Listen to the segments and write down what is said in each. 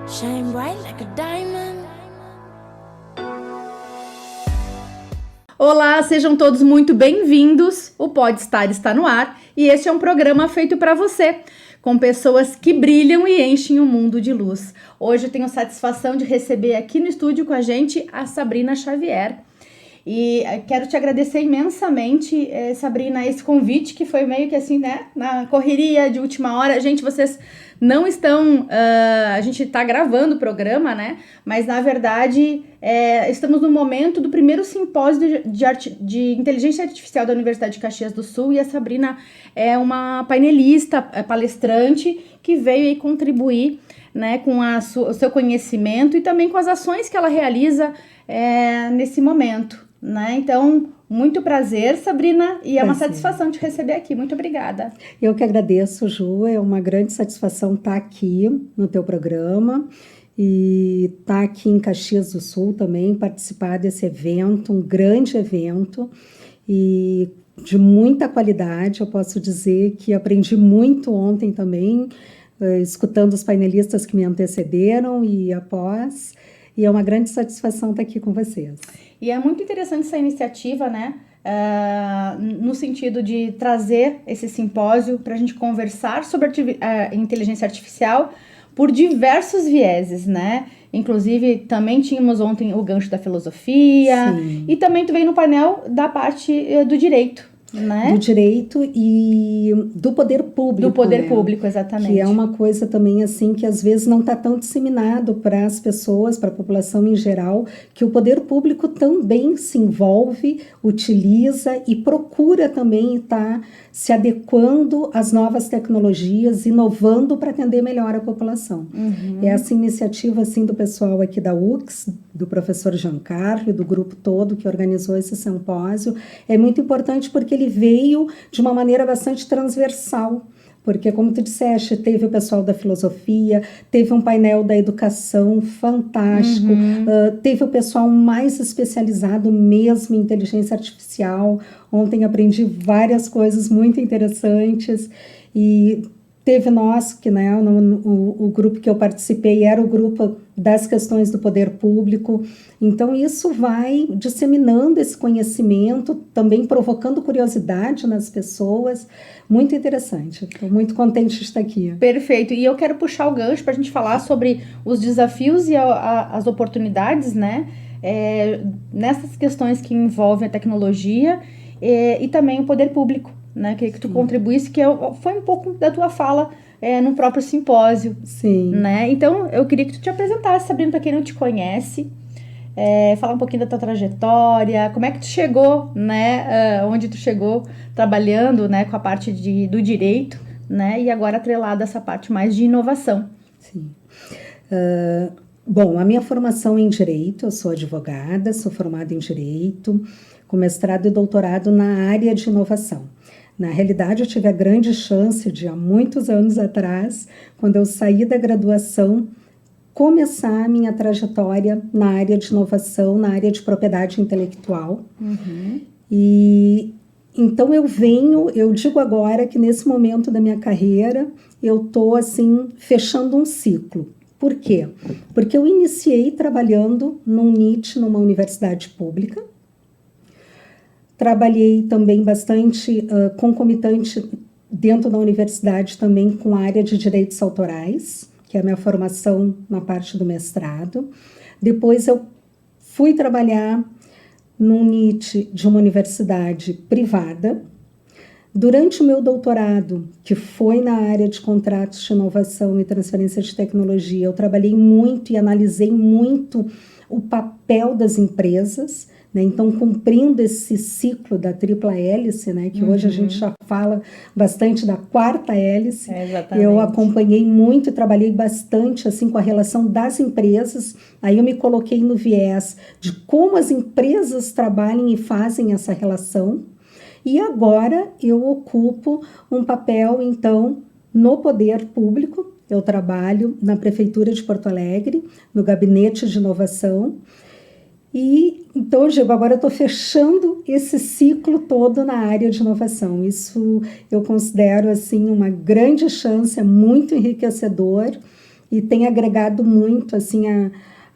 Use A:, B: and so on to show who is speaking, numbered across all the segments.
A: Shine bright like a diamond.
B: Olá, sejam todos muito bem-vindos. O Podstar está no ar e este é um programa feito para você, com pessoas que brilham e enchem o mundo de luz. Hoje eu tenho a satisfação de receber aqui no estúdio com a gente a Sabrina Xavier. E quero te agradecer imensamente, Sabrina, esse convite que foi meio que assim, né, na correria de última hora. Gente, vocês não estão... a gente está gravando o programa, né, mas na verdade estamos no momento do primeiro simpósio de inteligência artificial da Universidade de Caxias do Sul e a Sabrina é uma painelista, palestrante que veio aí contribuir, né, com o seu conhecimento e também com as ações que ela realiza nesse momento. Né? Então, muito prazer, Sabrina, e é uma satisfação te receber aqui. Muito obrigada.
C: Eu que agradeço, Ju, é uma grande satisfação estar aqui no teu programa e estar aqui em Caxias do Sul também, participar desse evento, um grande evento e de muita qualidade. Eu posso dizer que aprendi muito ontem também, escutando os painelistas que me antecederam e após, e é uma grande satisfação estar aqui com vocês.
B: E é muito interessante essa iniciativa, né? No sentido de trazer esse simpósio para a gente conversar sobre inteligência artificial por diversos vieses, né? Inclusive, também tínhamos ontem o gancho da filosofia. Sim. E também tu veio no painel da parte do direito. Né?
C: Do direito e do poder público.
B: Do poder público, exatamente.
C: Que é uma coisa também assim que às vezes não está tão disseminado para as pessoas, para a população em geral, que o poder público também se envolve, utiliza e procura também estar se adequando às novas tecnologias, inovando para atender melhor a população. Uhum. Essa iniciativa assim do pessoal aqui da UX, do professor Giancarlo e do grupo todo que organizou esse simpósio, é muito importante porque ele veio de uma maneira bastante transversal, porque, como tu disseste, teve o pessoal da filosofia, teve um painel da educação fantástico, teve o pessoal mais especializado mesmo em inteligência artificial. Ontem aprendi várias coisas muito interessantes e teve nós, que né, o grupo que eu participei era o grupo das questões do poder público. Então, isso vai disseminando esse conhecimento, também provocando curiosidade nas pessoas. Muito interessante. Estou muito contente de estar aqui.
B: Perfeito. E eu quero puxar o gancho para a gente falar sobre os desafios e as oportunidades, né? Nessas questões que envolvem a tecnologia e também o poder público. Né, que tu contribuísse, que foi um pouco da tua fala no próprio simpósio.
C: Sim.
B: Né? Então, eu queria que tu te apresentasse, Sabrina, para quem não te conhece, falar um pouquinho da tua trajetória, como é que tu chegou, né, onde tu chegou trabalhando, né, com a parte do direito, né, e agora atrelada a essa parte mais de inovação.
C: Sim. Bom, a minha formação em Direito, eu sou advogada, sou formada em Direito, com mestrado e doutorado na área de inovação. Na realidade, eu tive a grande chance de, há muitos anos atrás, quando eu saí da graduação, começar a minha trajetória na área de inovação, na área de propriedade intelectual. Uhum. E então eu digo agora que nesse momento da minha carreira, eu estou assim, fechando um ciclo. Por quê? Porque eu iniciei trabalhando num NIT, numa universidade pública. Trabalhei também bastante concomitante dentro da universidade também com a área de direitos autorais, que é a minha formação na parte do mestrado. Depois eu fui trabalhar num NIT de uma universidade privada. Durante o meu doutorado, que foi na área de contratos de inovação e transferência de tecnologia, eu trabalhei muito e analisei muito o papel das empresas, né? Então, cumprindo esse ciclo da tripla hélice, né? Que hoje a gente já fala bastante da quarta hélice, eu acompanhei muito e trabalhei bastante assim, com a relação das empresas. Aí eu me coloquei no viés de como as empresas trabalham e fazem essa relação. E agora eu ocupo um papel, então, no poder público. Eu trabalho na Prefeitura de Porto Alegre, no Gabinete de Inovação. E então, Diego, agora eu estou fechando esse ciclo todo na área de inovação. Isso eu considero assim uma grande chance, é muito enriquecedor. e tem agregado muito assim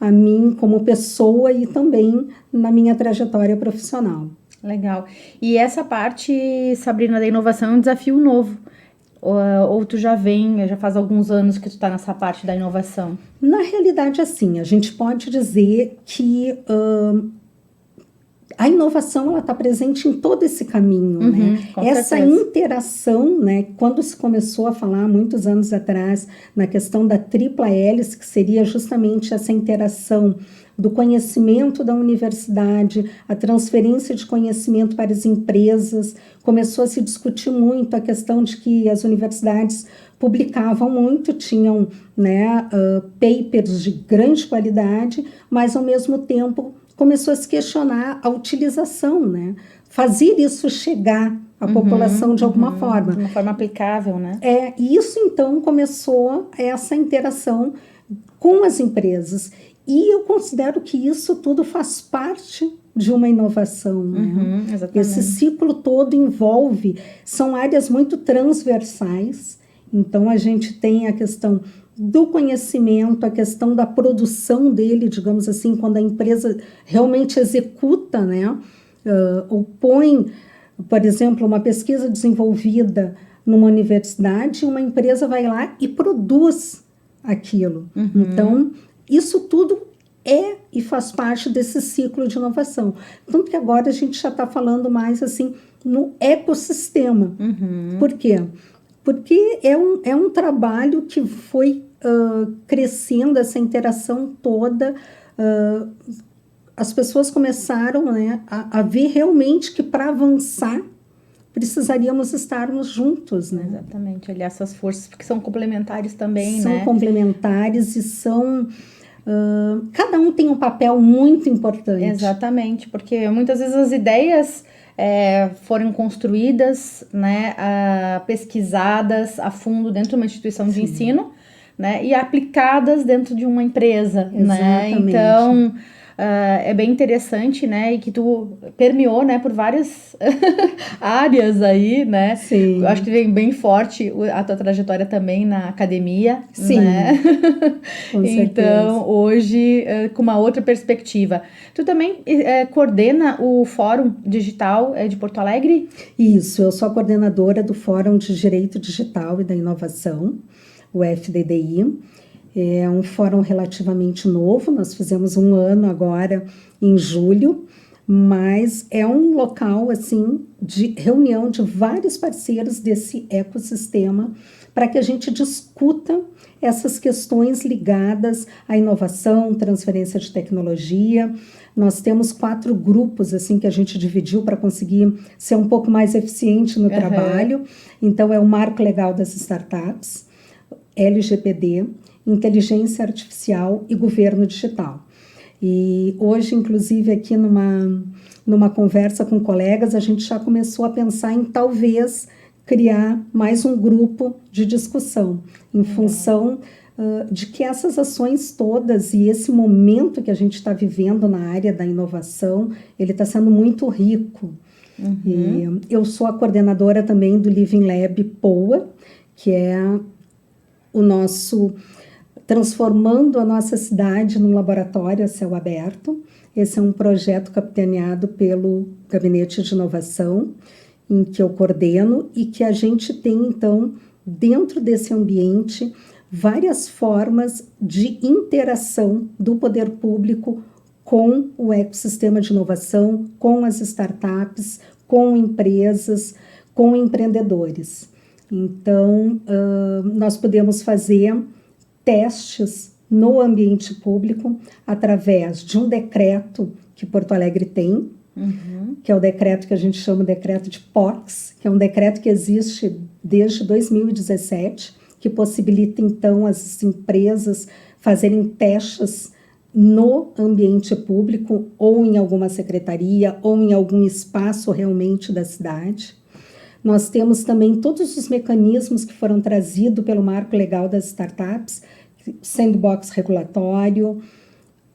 C: a mim como pessoa e também na minha trajetória profissional.
B: Legal. E essa parte, Sabrina, da inovação é um desafio novo? Ou tu já faz alguns anos que tu está nessa parte da inovação?
C: Na realidade, assim, a gente pode dizer que a inovação ela está presente em todo esse caminho, né? Essa interação, né? Quando se começou a falar muitos anos atrás na questão da tripla hélice, que seria justamente essa interação do conhecimento da universidade, a transferência de conhecimento para as empresas, começou a se discutir muito a questão de que as universidades publicavam muito, tinham, né, papers de grande qualidade, mas ao mesmo tempo começou a se questionar a utilização, né? Fazer isso chegar à população de alguma forma.
B: De uma forma aplicável, né?
C: E isso então começou essa interação com as empresas. E eu considero que isso tudo faz parte de uma inovação, né?
B: Exatamente.
C: Esse ciclo todo envolve, são áreas muito transversais, então a gente tem a questão do conhecimento, a questão da produção dele, digamos assim, quando a empresa realmente executa, né? Ou põe, por exemplo, uma pesquisa desenvolvida numa universidade, uma empresa vai lá e produz aquilo. Então, isso tudo é e faz parte desse ciclo de inovação. Tanto que agora a gente já está falando mais assim no ecossistema. Por quê? Porque é um trabalho que foi crescendo, essa interação toda. As pessoas começaram, né, a ver realmente que para avançar precisaríamos estarmos juntos, né?
B: Exatamente, aliás, essas forças que são complementares também,
C: são
B: né?
C: São complementares e são... cada um tem um papel muito importante.
B: Exatamente, porque muitas vezes as ideias foram construídas, né, pesquisadas a fundo dentro de uma instituição de ensino, né, e aplicadas dentro de uma empresa, né? Então... é bem interessante, né, e que tu permeou, né, por várias áreas aí, né?
C: Sim.
B: Eu acho que vem bem forte a tua trajetória também na academia,
C: sim,
B: né?
C: Com certeza.
B: Então, hoje, com uma outra perspectiva. Tu também coordena o Fórum Digital de Porto Alegre?
C: Isso, eu sou a coordenadora do Fórum de Direito Digital e da Inovação, o FDDI. É um fórum relativamente novo, nós fizemos 1 ano agora em julho, mas é um local assim de reunião de vários parceiros desse ecossistema para que a gente discuta essas questões ligadas à inovação, transferência de tecnologia. Nós temos 4 grupos assim que a gente dividiu para conseguir ser um pouco mais eficiente no trabalho. Então é o Marco Legal das Startups, LGPD, Inteligência Artificial e Governo Digital. E hoje, inclusive, aqui numa conversa com colegas, a gente já começou a pensar em talvez criar mais um grupo de discussão, em função de que essas ações todas e esse momento que a gente está vivendo na área da inovação, ele está sendo muito rico. E eu sou a coordenadora também do Living Lab POA, que é o nosso... transformando a nossa cidade num laboratório a céu aberto. Esse é um projeto capitaneado pelo Gabinete de Inovação, em que eu coordeno, e que a gente tem, então, dentro desse ambiente, várias formas de interação do poder público com o ecossistema de inovação, com as startups, com empresas, com empreendedores. Então, nós podemos fazer testes no ambiente público através de um decreto que Porto Alegre tem, que é o decreto que a gente chama de decreto de POCs, que é um decreto que existe desde 2017, que possibilita então as empresas fazerem testes no ambiente público ou em alguma secretaria ou em algum espaço realmente da cidade. Nós temos também todos os mecanismos que foram trazidos pelo Marco Legal das Startups, sandbox regulatório,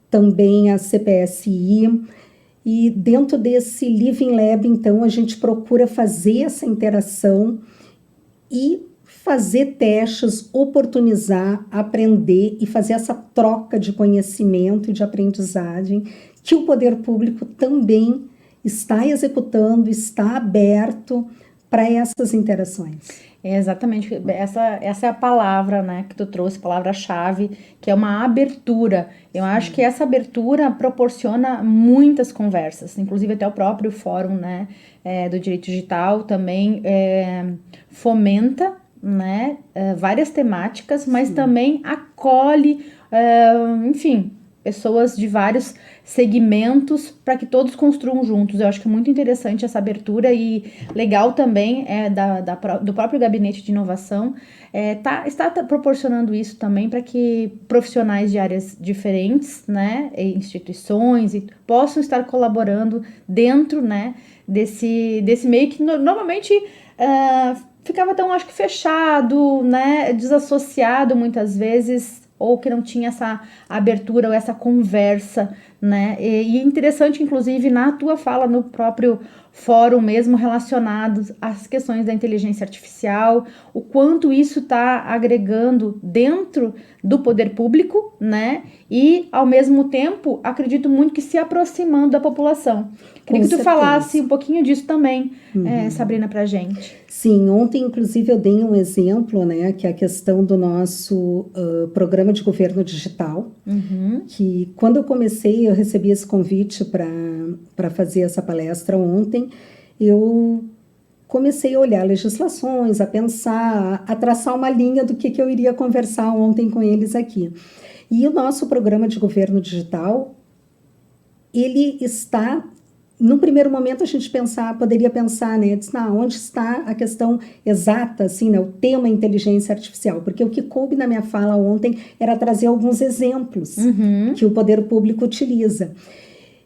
C: também a CPSI, e dentro desse Living Lab, então, a gente procura fazer essa interação e fazer testes, oportunizar, aprender e fazer essa troca de conhecimento e de aprendizagem que o poder público também está executando, está aberto para essas interações.
B: Exatamente, essa é a palavra, né, que tu trouxe, palavra-chave, que é uma abertura. Eu acho que essa abertura proporciona muitas conversas, inclusive até o próprio fórum, né, do direito digital também fomenta, né, várias temáticas, mas também acolhe, enfim, pessoas de vários segmentos para que todos construam juntos. Eu acho que é muito interessante essa abertura e legal também do próprio Gabinete de Inovação está proporcionando isso também para que profissionais de áreas diferentes, né, instituições possam estar colaborando dentro, né, desse meio que normalmente ficava tão, acho que, fechado, né, desassociado muitas vezes, ou que não tinha essa abertura ou essa conversa, né? E é interessante, inclusive, na tua fala, no próprio fórum mesmo, relacionados às questões da inteligência artificial, o quanto isso está agregando dentro do poder público, né? E, ao mesmo tempo, acredito muito que se aproximando da população. Queria que tu falasse um pouquinho disso também, Sabrina, pra gente.
C: Sim, ontem, inclusive, eu dei um exemplo, né, que é a questão do nosso programa de governo digital, que quando eu comecei, eu recebi esse convite para fazer essa palestra ontem, eu comecei a olhar legislações, a pensar, a traçar uma linha do que eu iria conversar ontem com eles aqui. E o nosso programa de governo digital, ele está... No primeiro momento a gente poderia pensar, né, onde está a questão exata, assim, né, o tema inteligência artificial, porque o que coube na minha fala ontem era trazer alguns exemplos que o poder público utiliza.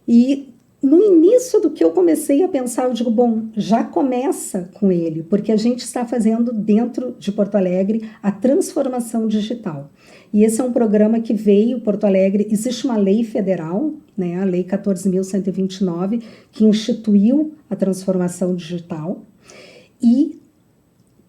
C: E no início do que eu comecei a pensar, eu digo, bom, já começa com ele, porque a gente está fazendo dentro de Porto Alegre a transformação digital. E esse é um programa que veio, Porto Alegre, existe uma lei federal, né, a Lei 14.129, que instituiu a transformação digital, e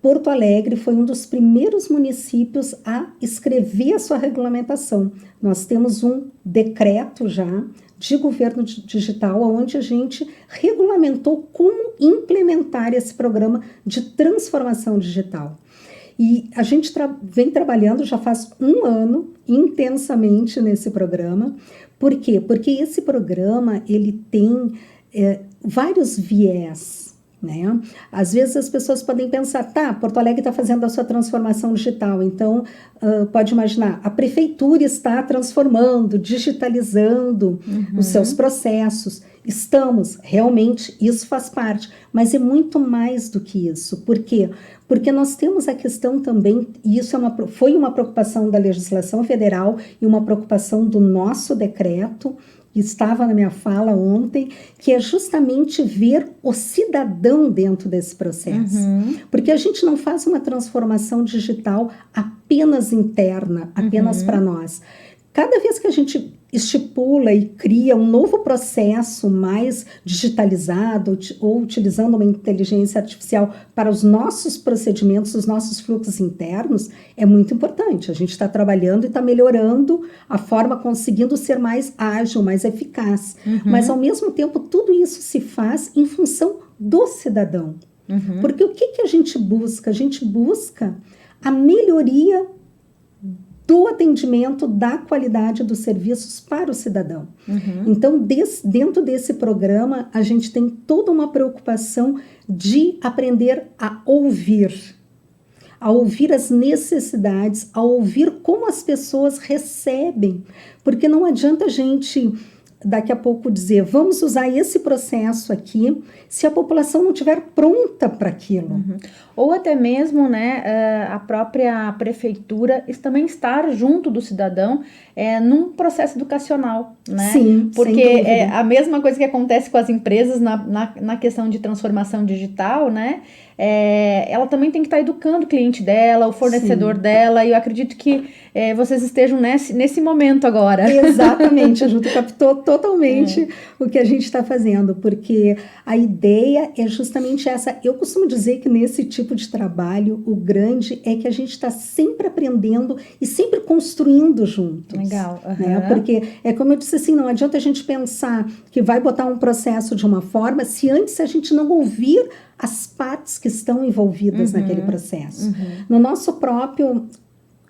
C: Porto Alegre foi um dos primeiros municípios a escrever a sua regulamentação. Nós temos um decreto já de governo digital, onde a gente regulamentou como implementar esse programa de transformação digital. E a gente vem trabalhando já faz um ano intensamente nesse programa. Por quê? Porque esse programa ele tem vários viés, né? Às vezes as pessoas podem pensar, Porto Alegre está fazendo a sua transformação digital, então pode imaginar, a prefeitura está transformando, digitalizando os seus processos. Estamos, realmente, isso faz parte, mas é muito mais do que isso. Por quê? Porque nós temos a questão também, e isso foi uma preocupação da legislação federal e uma preocupação do nosso decreto, que estava na minha fala ontem, que é justamente ver o cidadão dentro desse processo. Porque a gente não faz uma transformação digital apenas interna, apenas para nós. Cada vez que a gente estipula e cria um novo processo mais digitalizado ou utilizando uma inteligência artificial para os nossos procedimentos, os nossos fluxos internos, é muito importante. A gente está trabalhando e está melhorando a forma, conseguindo ser mais ágil, mais eficaz. Mas, ao mesmo tempo, tudo isso se faz em função do cidadão. Porque o que a gente busca? A gente busca a melhoria do atendimento, da qualidade dos serviços para o cidadão. Então, dentro desse programa, a gente tem toda uma preocupação de aprender a ouvir as necessidades, a ouvir como as pessoas recebem, porque não adianta a gente daqui a pouco dizer, vamos usar esse processo aqui, se a população não estiver pronta para aquilo.
B: Ou até mesmo, né, a própria prefeitura também estar junto do cidadão num processo educacional, né?
C: Sim,
B: porque é a mesma coisa que acontece com as empresas na questão de transformação digital, né? ela também tem que estar educando o cliente dela, o fornecedor dela, e eu acredito que vocês estejam nesse momento agora.
C: Exatamente, a Ju captou totalmente o que a gente está fazendo, porque a ideia é justamente essa. Eu costumo dizer que nesse tipo de trabalho, o grande é que a gente está sempre aprendendo e sempre construindo juntos.
B: Legal.
C: Né? Porque é como eu disse assim, não adianta a gente pensar que vai botar um processo de uma forma se antes a gente não ouvir as partes que estão envolvidas naquele processo. No nosso próprio...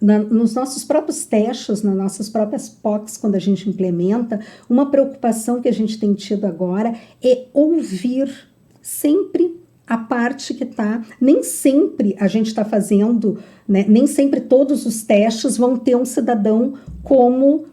C: nos nossos próprios testes, nas nossas próprias POCs, quando a gente implementa, uma preocupação que a gente tem tido agora é ouvir sempre a parte que está... Nem sempre a gente está fazendo, né, nem sempre todos os testes vão ter um cidadão como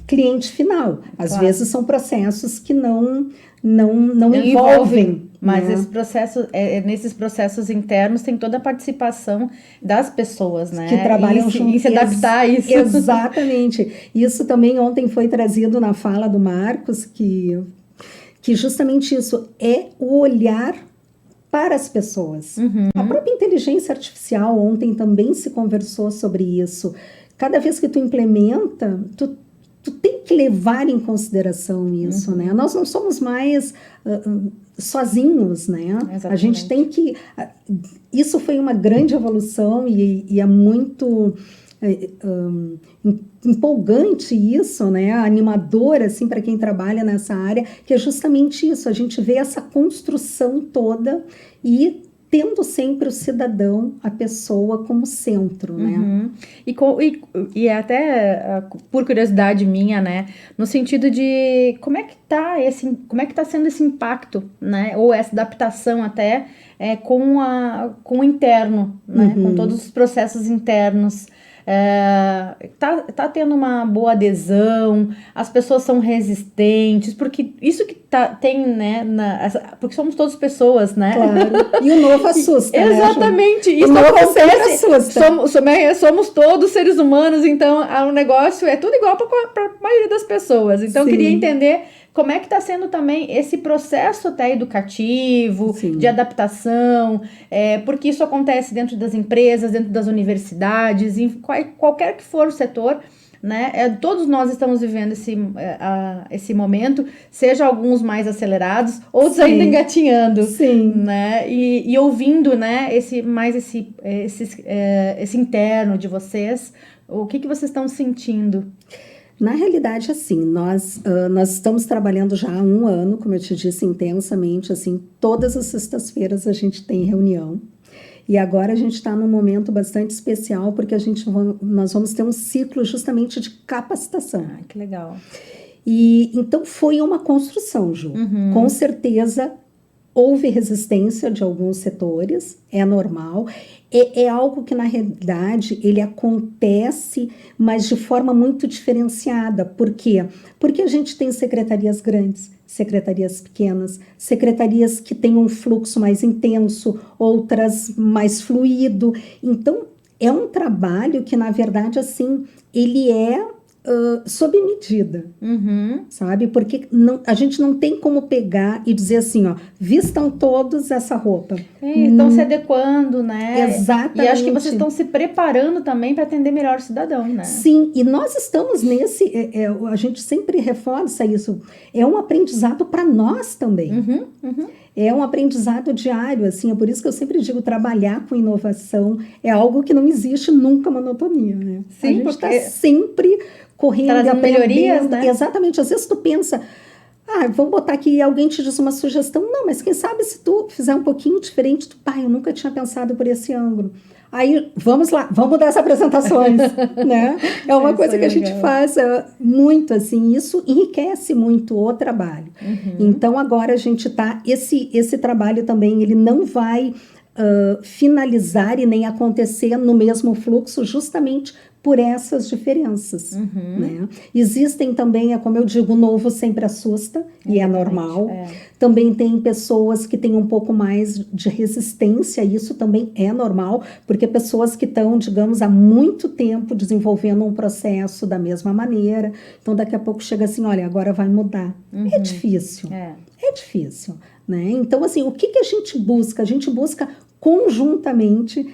C: cliente final. Às vezes são processos que não envolvem.
B: Mas esse processo, nesses processos internos tem toda a participação das pessoas, né?
C: Que trabalham juntos.
B: E se adaptar a isso.
C: Exatamente. Isso também ontem foi trazido na fala do Marcos, que justamente isso é o olhar para as pessoas. A própria inteligência artificial ontem também se conversou sobre isso. Cada vez que tu implementa, tu tem que levar em consideração isso, né? Nós não somos mais sozinhos, né?
B: Exatamente.
C: A gente tem que... Isso foi uma grande evolução e é muito empolgante isso, né? Animador, assim, para quem trabalha nessa área, que é justamente isso. A gente vê essa construção toda e tendo sempre o cidadão, a pessoa como centro, né?
B: E até por curiosidade minha, né, no sentido de como é que tá sendo esse impacto, né, ou essa adaptação até com o interno, né, com todos os processos internos. Tá tendo uma boa adesão, as pessoas são resistentes, porque isso que tem, né, porque somos todas pessoas, né?
C: Claro, e o novo assusta, né,
B: exatamente,
C: Ju?
B: isso acontece,
C: assusta.
B: Somos todos seres humanos, então o negócio é tudo igual para a maioria das pessoas, então eu queria entender como é que está sendo também esse processo até educativo, de adaptação, porque isso acontece dentro das empresas, dentro das universidades, em qualquer que for o setor, né? Todos nós estamos vivendo esse momento, seja alguns mais acelerados, outros ainda engatinhando, né? E ouvindo, né, esse interno de vocês, o que vocês estão sentindo?
C: Na realidade, assim, nós estamos trabalhando já há 1 ano, como eu te disse, intensamente, assim, todas as sextas-feiras a gente tem reunião. E agora a gente está num momento bastante especial, porque nós vamos ter um ciclo justamente de capacitação.
B: Ah, que legal.
C: E então foi uma construção, Ju. Com certeza houve resistência de alguns setores, é normal. É algo que, na realidade, ele acontece, mas de forma muito diferenciada. Por quê? Porque a gente tem secretarias grandes, secretarias pequenas, secretarias que têm um fluxo mais intenso, outras mais fluido. Então, é um trabalho que, na verdade, assim, ele é sob medida, sabe? Porque a gente não tem como pegar e dizer assim, ó, vistam todos essa roupa.
B: Estão se adequando, né?
C: Exatamente.
B: E acho que vocês estão se preparando também para atender melhor o cidadão, né?
C: Sim, e nós estamos a gente sempre reforça isso, é um aprendizado para nós também. É um aprendizado diário, assim, é por isso que eu sempre digo, trabalhar com inovação é algo que não existe nunca monotonia, né?
B: Sim,
C: a gente está sempre correndo,
B: trazendo melhorias, né?
C: Exatamente, às vezes tu pensa, vamos botar aqui, alguém te diz uma sugestão, não, mas quem sabe se tu fizer um pouquinho diferente, eu nunca tinha pensado por esse ângulo. Aí, vamos lá, vamos mudar as apresentações, né? É uma coisa que a gente faz muito, assim, isso enriquece muito o trabalho. Então, agora a gente tá, esse trabalho também, ele não vai finalizar e nem acontecer no mesmo fluxo, justamente por essas diferenças, né? Existem também, como eu digo, o novo sempre assusta, e é normal. Também tem pessoas que têm um pouco mais de resistência, isso também é normal, porque pessoas que estão, digamos, há muito tempo desenvolvendo um processo da mesma maneira, então daqui a pouco chega assim, olha, agora vai mudar. É difícil, é difícil, né? Então, assim, o que a gente busca? A gente busca conjuntamente,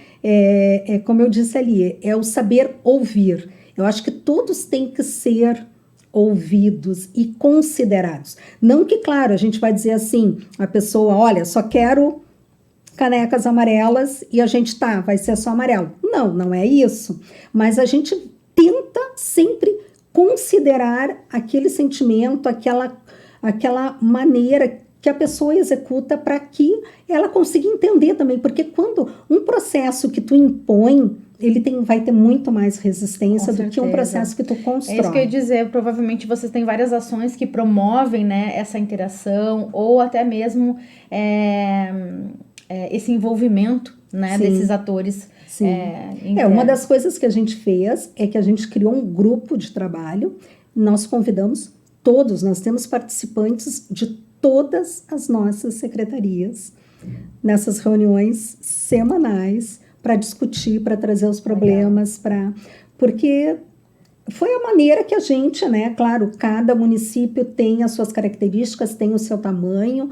C: como eu disse ali, é o saber ouvir. Eu acho que todos têm que ser ouvidos e considerados. Não que, claro, a gente vai dizer assim, a pessoa, olha, só quero canecas amarelas e a gente vai ser só amarelo. Não, não é isso. Mas a gente tenta sempre considerar aquele sentimento, aquela maneira que a pessoa executa para que ela consiga entender também. Porque quando um processo que tu impõe, ele vai ter muito mais resistência do que um processo que tu constrói.
B: É isso que eu ia dizer, provavelmente vocês têm várias ações que promovem, né, essa interação ou até mesmo esse envolvimento, né, desses atores.
C: Sim. Uma das coisas que a gente fez é que a gente criou um grupo de trabalho, nós convidamos todos, nós temos participantes de todas as nossas secretarias nessas reuniões semanais para discutir, para trazer os problemas, porque foi a maneira que a gente, né, claro, cada município tem as suas características, tem o seu tamanho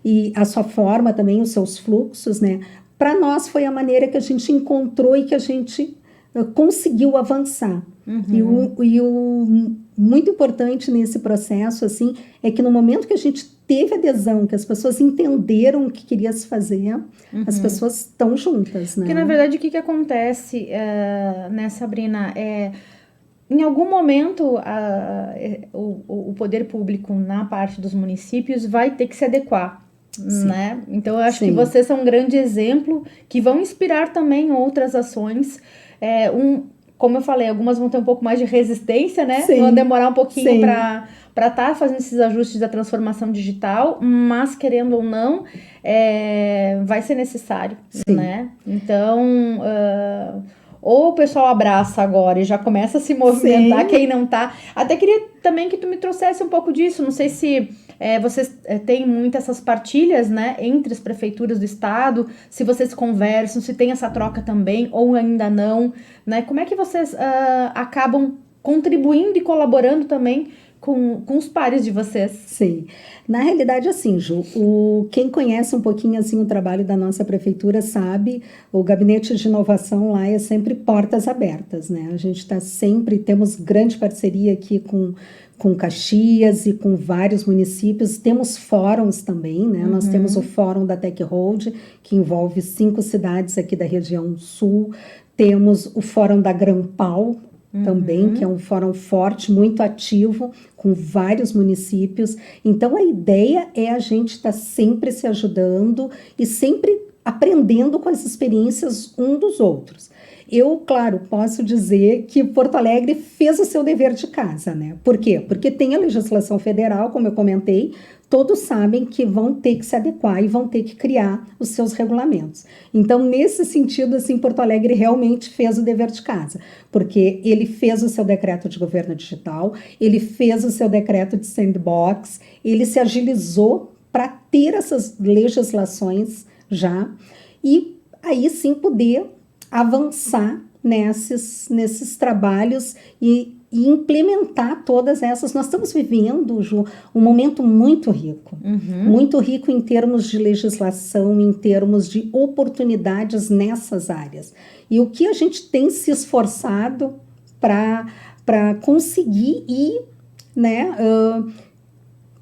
C: e a sua forma também, os seus fluxos, né? Para nós foi a maneira que a gente encontrou e que a gente conseguiu avançar. E o muito importante nesse processo, assim, é que no momento que a gente teve adesão, que as pessoas entenderam o que queria se fazer, as pessoas estão juntas, né?
B: Porque, na verdade, o que acontece, né, Sabrina, em algum momento o poder público na parte dos municípios vai ter que se adequar, né? Então, eu acho que vocês são um grande exemplo que vão inspirar também outras ações. Como eu falei, algumas vão ter um pouco mais de resistência, né? Vão demorar um pouquinho para estar fazendo esses ajustes da transformação digital, mas querendo ou não, vai ser necessário, né? Então, ou o pessoal abraça agora e já começa a se movimentar, quem não tá. Até queria também que tu me trouxesse um pouco disso, não sei se vocês têm muito essas partilhas, né, entre as prefeituras do estado, se vocês conversam, se tem essa troca também, ou ainda não, né? Como é que vocês acabam contribuindo e colaborando também com os pares de vocês?
C: Sim, na realidade assim, Ju, quem conhece um pouquinho assim o trabalho da nossa prefeitura sabe, o gabinete de inovação lá é sempre portas abertas, né? A gente temos grande parceria aqui com Caxias e com vários municípios, temos fóruns também, né? Nós temos o fórum da Tech Road, que envolve 5 cidades aqui da região sul, temos o fórum da Grampal, também, que é um fórum forte, muito ativo, com vários municípios. Então, a ideia é a gente estar sempre se ajudando e sempre aprendendo com as experiências um dos outros. Eu, claro, posso dizer que Porto Alegre fez o seu dever de casa, né? Por quê? Porque tem a legislação federal, como eu comentei, todos sabem que vão ter que se adequar e vão ter que criar os seus regulamentos. Então, nesse sentido, assim, Porto Alegre realmente fez o dever de casa, porque ele fez o seu decreto de governo digital, ele fez o seu decreto de sandbox, ele se agilizou para ter essas legislações já, e aí sim poder avançar nesses trabalhos e implementar todas essas. Nós estamos vivendo, Ju, um momento muito rico em termos de legislação, em termos de oportunidades nessas áreas. E o que a gente tem se esforçado para conseguir ir, né?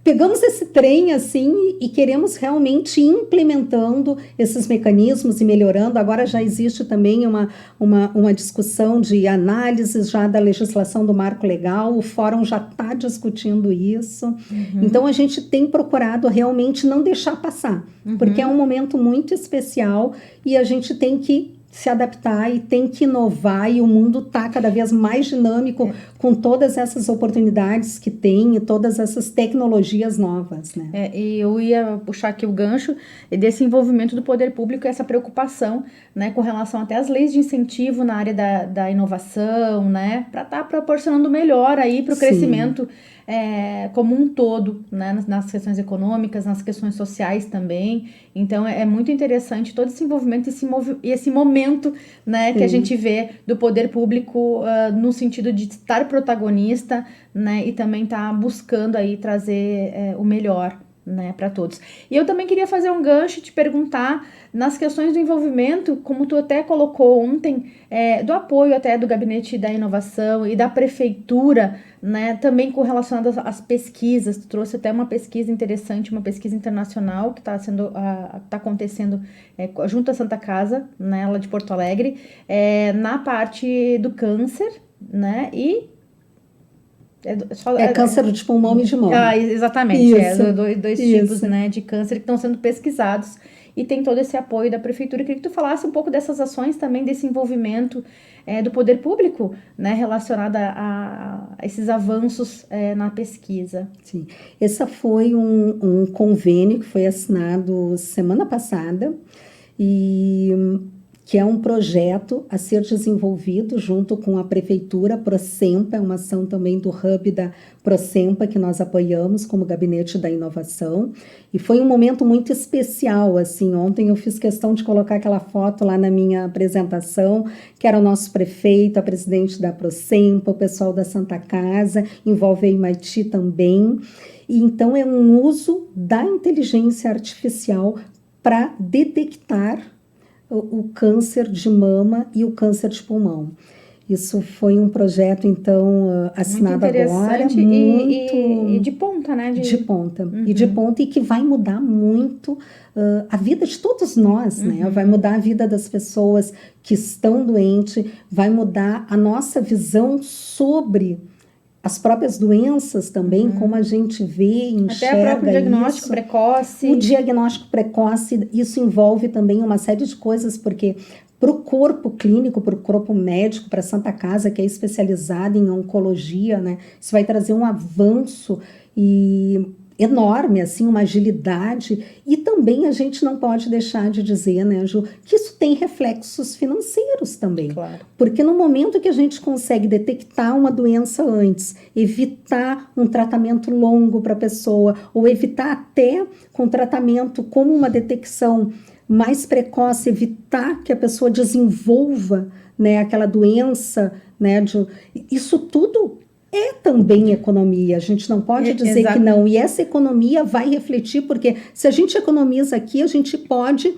C: Pegamos esse trem assim e queremos realmente ir implementando esses mecanismos e melhorando. Agora já existe também uma discussão de análises já da legislação do marco legal, o fórum já está discutindo isso. Então a gente tem procurado realmente não deixar passar, porque é um momento muito especial e a gente tem que se adaptar e tem que inovar, e o mundo está cada vez mais dinâmico com todas essas oportunidades que tem e todas essas tecnologias novas, né?
B: E eu ia puxar aqui o gancho desse envolvimento do poder público e essa preocupação, né, com relação até às leis de incentivo na área da inovação, né, para estar proporcionando melhor aí para o crescimento como um todo, né, nas questões econômicas, nas questões sociais também. Então é muito interessante todo esse envolvimento e esse momento, né, que a gente vê do poder público no sentido de estar protagonista, né, e também estar buscando aí trazer o melhor, né, para todos. E eu também queria fazer um gancho e te perguntar nas questões do envolvimento, como tu até colocou ontem, do apoio até do Gabinete da Inovação e da Prefeitura, né, também correlacionado às pesquisas. Tu trouxe até uma pesquisa interessante, uma pesquisa internacional que está acontecendo junto à Santa Casa, né, lá de Porto Alegre, na parte do câncer, né, e
C: câncer de pulmão e de mama.
B: Exatamente,
C: Isso,
B: dois tipos, né, de câncer que estão sendo pesquisados e tem todo esse apoio da prefeitura. Eu queria que tu falasse um pouco dessas ações também, desse envolvimento do poder público, né, relacionado a esses avanços na pesquisa.
C: Sim, esse foi um convênio que foi assinado semana passada e que é um projeto a ser desenvolvido junto com a prefeitura. A Procempa é uma ação também do Hub da Procempa que nós apoiamos como Gabinete da Inovação, e foi um momento muito especial, assim. Ontem eu fiz questão de colocar aquela foto lá na minha apresentação, que era o nosso prefeito, a presidente da Procempa, o pessoal da Santa Casa, envolve a Imaiti também, e então é um uso da inteligência artificial para detectar o câncer de mama e o câncer de pulmão. Isso foi um projeto, então, assinado agora.
B: E de ponta, né?
C: De ponta. Uhum. E de ponta, e que vai mudar muito a vida de todos nós, né? Vai mudar a vida das pessoas que estão doentes, vai mudar a nossa visão sobre as próprias doenças também, como a gente vê, enxerga.
B: Até o próprio diagnóstico precoce.
C: O diagnóstico precoce, isso envolve também uma série de coisas, porque para o corpo clínico, para o corpo médico, para a Santa Casa, que é especializada em oncologia, né, isso vai trazer um avanço enorme, assim, uma agilidade. E também a gente não pode deixar de dizer, né, Ju, que isso tem reflexos financeiros também.
B: Claro.
C: Porque no momento que a gente consegue detectar uma doença antes, evitar um tratamento longo para a pessoa, ou evitar até com tratamento como uma detecção mais precoce, evitar que a pessoa desenvolva, né, aquela doença, né, isso tudo é também economia. A gente não pode dizer que não. E essa economia vai refletir, porque se a gente economiza aqui, a gente pode,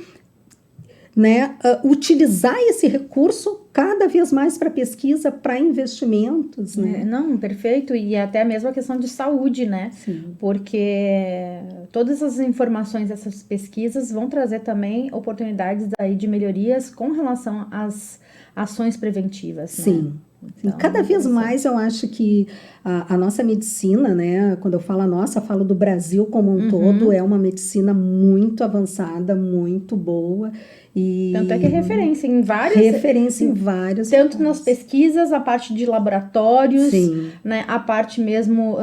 C: né, utilizar esse recurso cada vez mais para pesquisa, para investimentos, né?
B: Não, perfeito. E até mesmo a questão de saúde, né?
C: Sim.
B: Porque todas as informações dessas pesquisas vão trazer também oportunidades aí de melhorias com relação às ações preventivas.
C: Sim.
B: Né?
C: Então, cada vez mais eu acho que a nossa medicina, né, quando eu falo a nossa, eu falo do Brasil como um todo, é uma medicina muito avançada, muito boa. E
B: tanto é que é referência em vários. Tanto nas pesquisas, a parte de laboratórios, né, a parte mesmo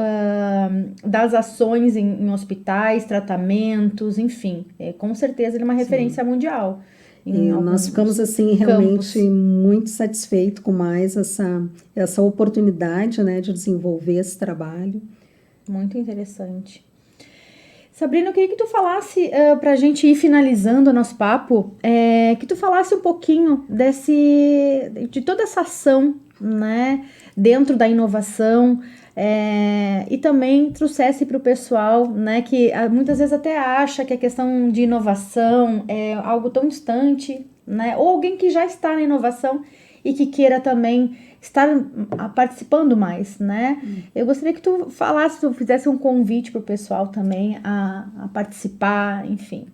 B: das ações em hospitais, tratamentos, enfim. Com certeza ele é uma referência mundial.
C: Nós ficamos assim realmente muito satisfeitos com mais essa oportunidade, né, de desenvolver esse trabalho.
B: Muito interessante. Sabrina, eu queria que tu falasse, para a gente ir finalizando o nosso papo, que tu falasse um pouquinho de toda essa ação, né, dentro da inovação, e também trouxesse para o pessoal, né, que muitas vezes até acha que a questão de inovação é algo tão distante, né, ou alguém que já está na inovação e que queira também estar participando mais, né? Eu gostaria que tu falasse, tu fizesse um convite para o pessoal também a participar, enfim,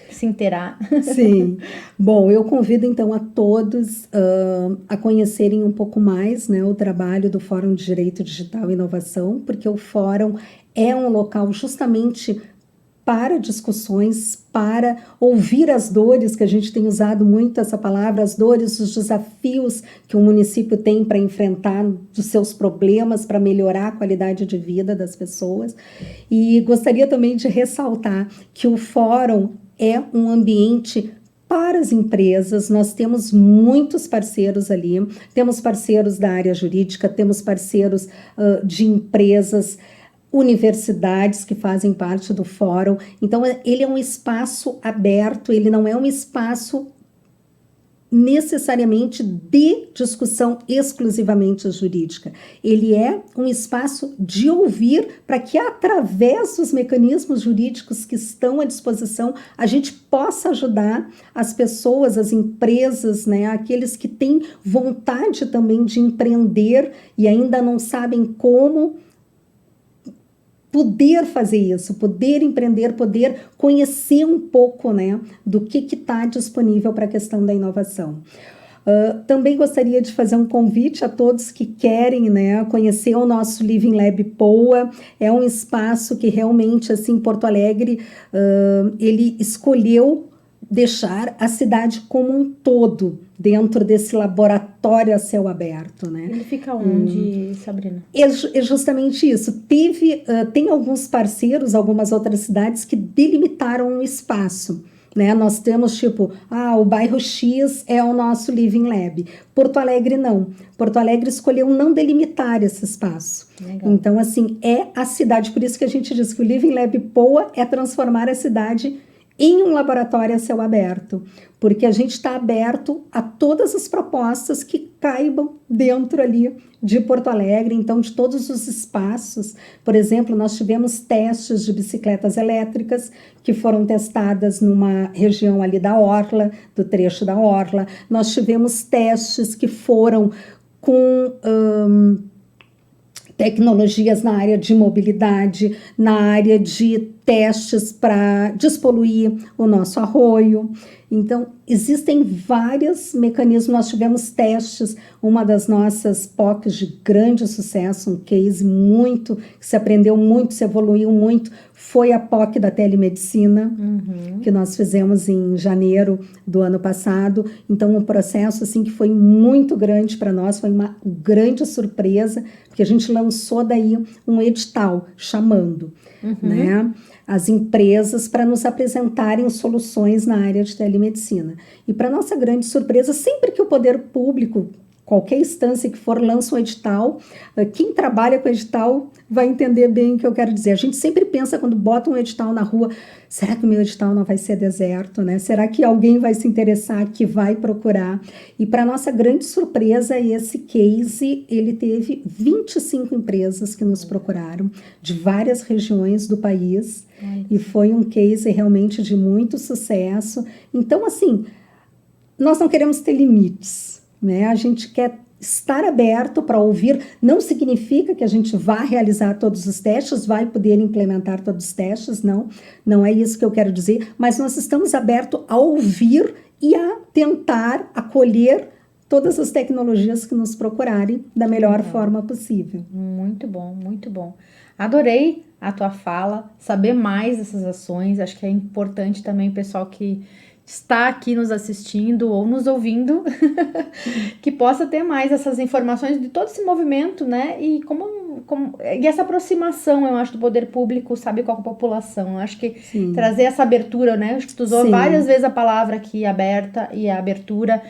B: se inteirar.
C: Sim. Bom, eu convido então a todos a conhecerem um pouco mais, né, o trabalho do Fórum de Direito Digital e Inovação, porque o Fórum é um local justamente para discussões, para ouvir as dores, que a gente tem usado muito essa palavra, as dores, os desafios que o município tem para enfrentar, dos seus problemas, para melhorar a qualidade de vida das pessoas. E gostaria também de ressaltar que o Fórum é um ambiente para as empresas. Nós temos muitos parceiros ali, temos parceiros da área jurídica, temos parceiros de empresas, universidades que fazem parte do fórum. Então, ele é um espaço aberto, ele não é um espaço necessariamente de discussão exclusivamente jurídica. Ele é um espaço de ouvir para que, através dos mecanismos jurídicos que estão à disposição, a gente possa ajudar as pessoas, as empresas, né, aqueles que têm vontade também de empreender e ainda não sabem como poder fazer isso, poder empreender, poder conhecer um pouco, né, do que está disponível para a questão da inovação. Também gostaria de fazer um convite a todos que querem, né, conhecer o nosso Living Lab Poa. É um espaço que realmente, assim, Porto Alegre, ele escolheu deixar a cidade como um todo dentro desse laboratório a céu aberto, né?
B: Ele fica onde, Sabrina?
C: É justamente isso. Tem alguns parceiros, algumas outras cidades que delimitaram um espaço, né? Nós temos o bairro X é o nosso Living Lab. Porto Alegre não. Porto Alegre escolheu não delimitar esse espaço.
B: Legal.
C: Então, assim, é a cidade. Por isso que a gente diz que o Living Lab Poa é transformar a cidade em um laboratório a céu aberto, porque a gente está aberto a todas as propostas que caibam dentro ali de Porto Alegre, então de todos os espaços. Por exemplo, nós tivemos testes de bicicletas elétricas que foram testadas numa região ali da Orla, do trecho da Orla. Nós tivemos testes que foram com tecnologias na área de mobilidade, na área de testes para despoluir o nosso arroio. Então, existem vários mecanismos. Nós tivemos testes, uma das nossas POCs de grande sucesso, um case que se aprendeu muito, se evoluiu muito, foi a POC da telemedicina, que nós fizemos em janeiro do ano passado. Então, um processo assim, que foi muito grande para nós, foi uma grande surpresa, porque a gente lançou daí um edital chamando, né, as empresas para nos apresentarem soluções na área de telemedicina. E para nossa grande surpresa, sempre que o poder público, qualquer instância que for, lança um edital, quem trabalha com edital vai entender bem o que eu quero dizer. A gente sempre pensa, quando bota um edital na rua, será que o meu edital não vai ser deserto, né? Será que alguém vai se interessar, que vai procurar? E para nossa grande surpresa, esse case, ele teve 25 empresas que nos procuraram, de várias regiões do país, e foi um case realmente de muito sucesso. Então, assim, nós não queremos ter limites, né? A gente quer estar aberto para ouvir. Não significa que a gente vá realizar todos os testes, vai poder implementar todos os testes, não é isso que eu quero dizer, mas nós estamos abertos a ouvir e a tentar acolher todas as tecnologias que nos procurarem da melhor forma possível.
B: Muito bom, muito bom. Adorei a tua fala, saber mais dessas ações. Acho que é importante também o pessoal que está aqui nos assistindo ou nos ouvindo que possa ter mais essas informações de todo esse movimento, né? E e essa aproximação, eu acho, do poder público, sabe, com a população. Eu acho que trazer essa abertura, né? Acho que tu usou várias vezes a palavra aqui, aberta e a abertura.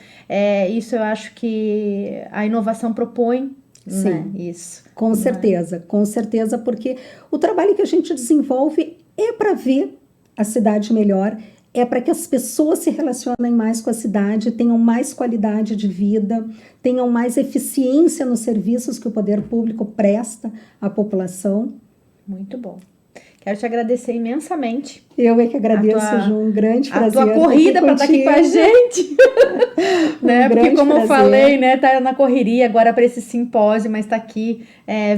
B: Isso eu acho que a inovação propõe.
C: Sim,
B: né? Isso.
C: Com certeza, porque o trabalho que a gente desenvolve é para ver a cidade melhor, é para que as pessoas se relacionem mais com a cidade, tenham mais qualidade de vida, tenham mais eficiência nos serviços que o poder público presta à população.
B: Muito bom. Quero te agradecer imensamente.
C: Eu é que agradeço, Ju, um grande prazer.
B: A tua corrida para estar aqui com a gente. Né? Porque como eu falei, né, tá na correria agora para esse simpósio, mas tá aqui,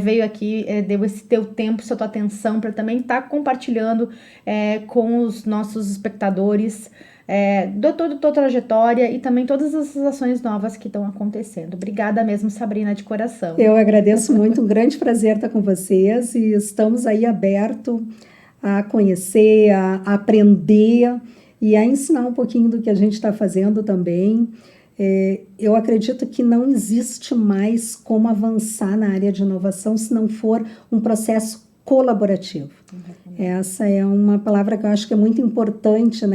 B: veio aqui, deu esse teu tempo, essa tua atenção para também estar compartilhando com os nossos espectadores toda a tua trajetória e também todas essas ações novas que estão acontecendo. Obrigada mesmo, Sabrina, de coração.
C: Eu agradeço muito, um grande prazer estar com vocês e estamos aí abertos a conhecer, a aprender e a ensinar um pouquinho do que a gente está fazendo também. Eu acredito que não existe mais como avançar na área de inovação se não for um processo colaborativo. Essa é uma palavra que eu acho que é muito importante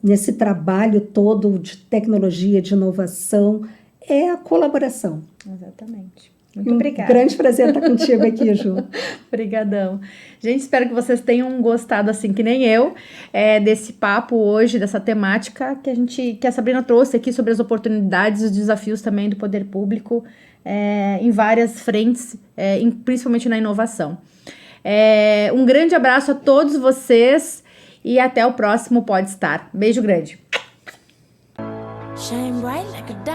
C: nesse trabalho todo de tecnologia, de inovação, é a colaboração.
B: Exatamente. Muito obrigada.
C: Grande prazer estar contigo aqui, Ju.
B: Obrigadão. Gente, espero que vocês tenham gostado, assim que nem eu, desse papo hoje, dessa temática que a Sabrina trouxe aqui sobre as oportunidades e os desafios também do poder público em várias frentes, principalmente na inovação. Um grande abraço a todos vocês e até o próximo Pode Estar. Beijo grande.
A: Shine bright like a diamond.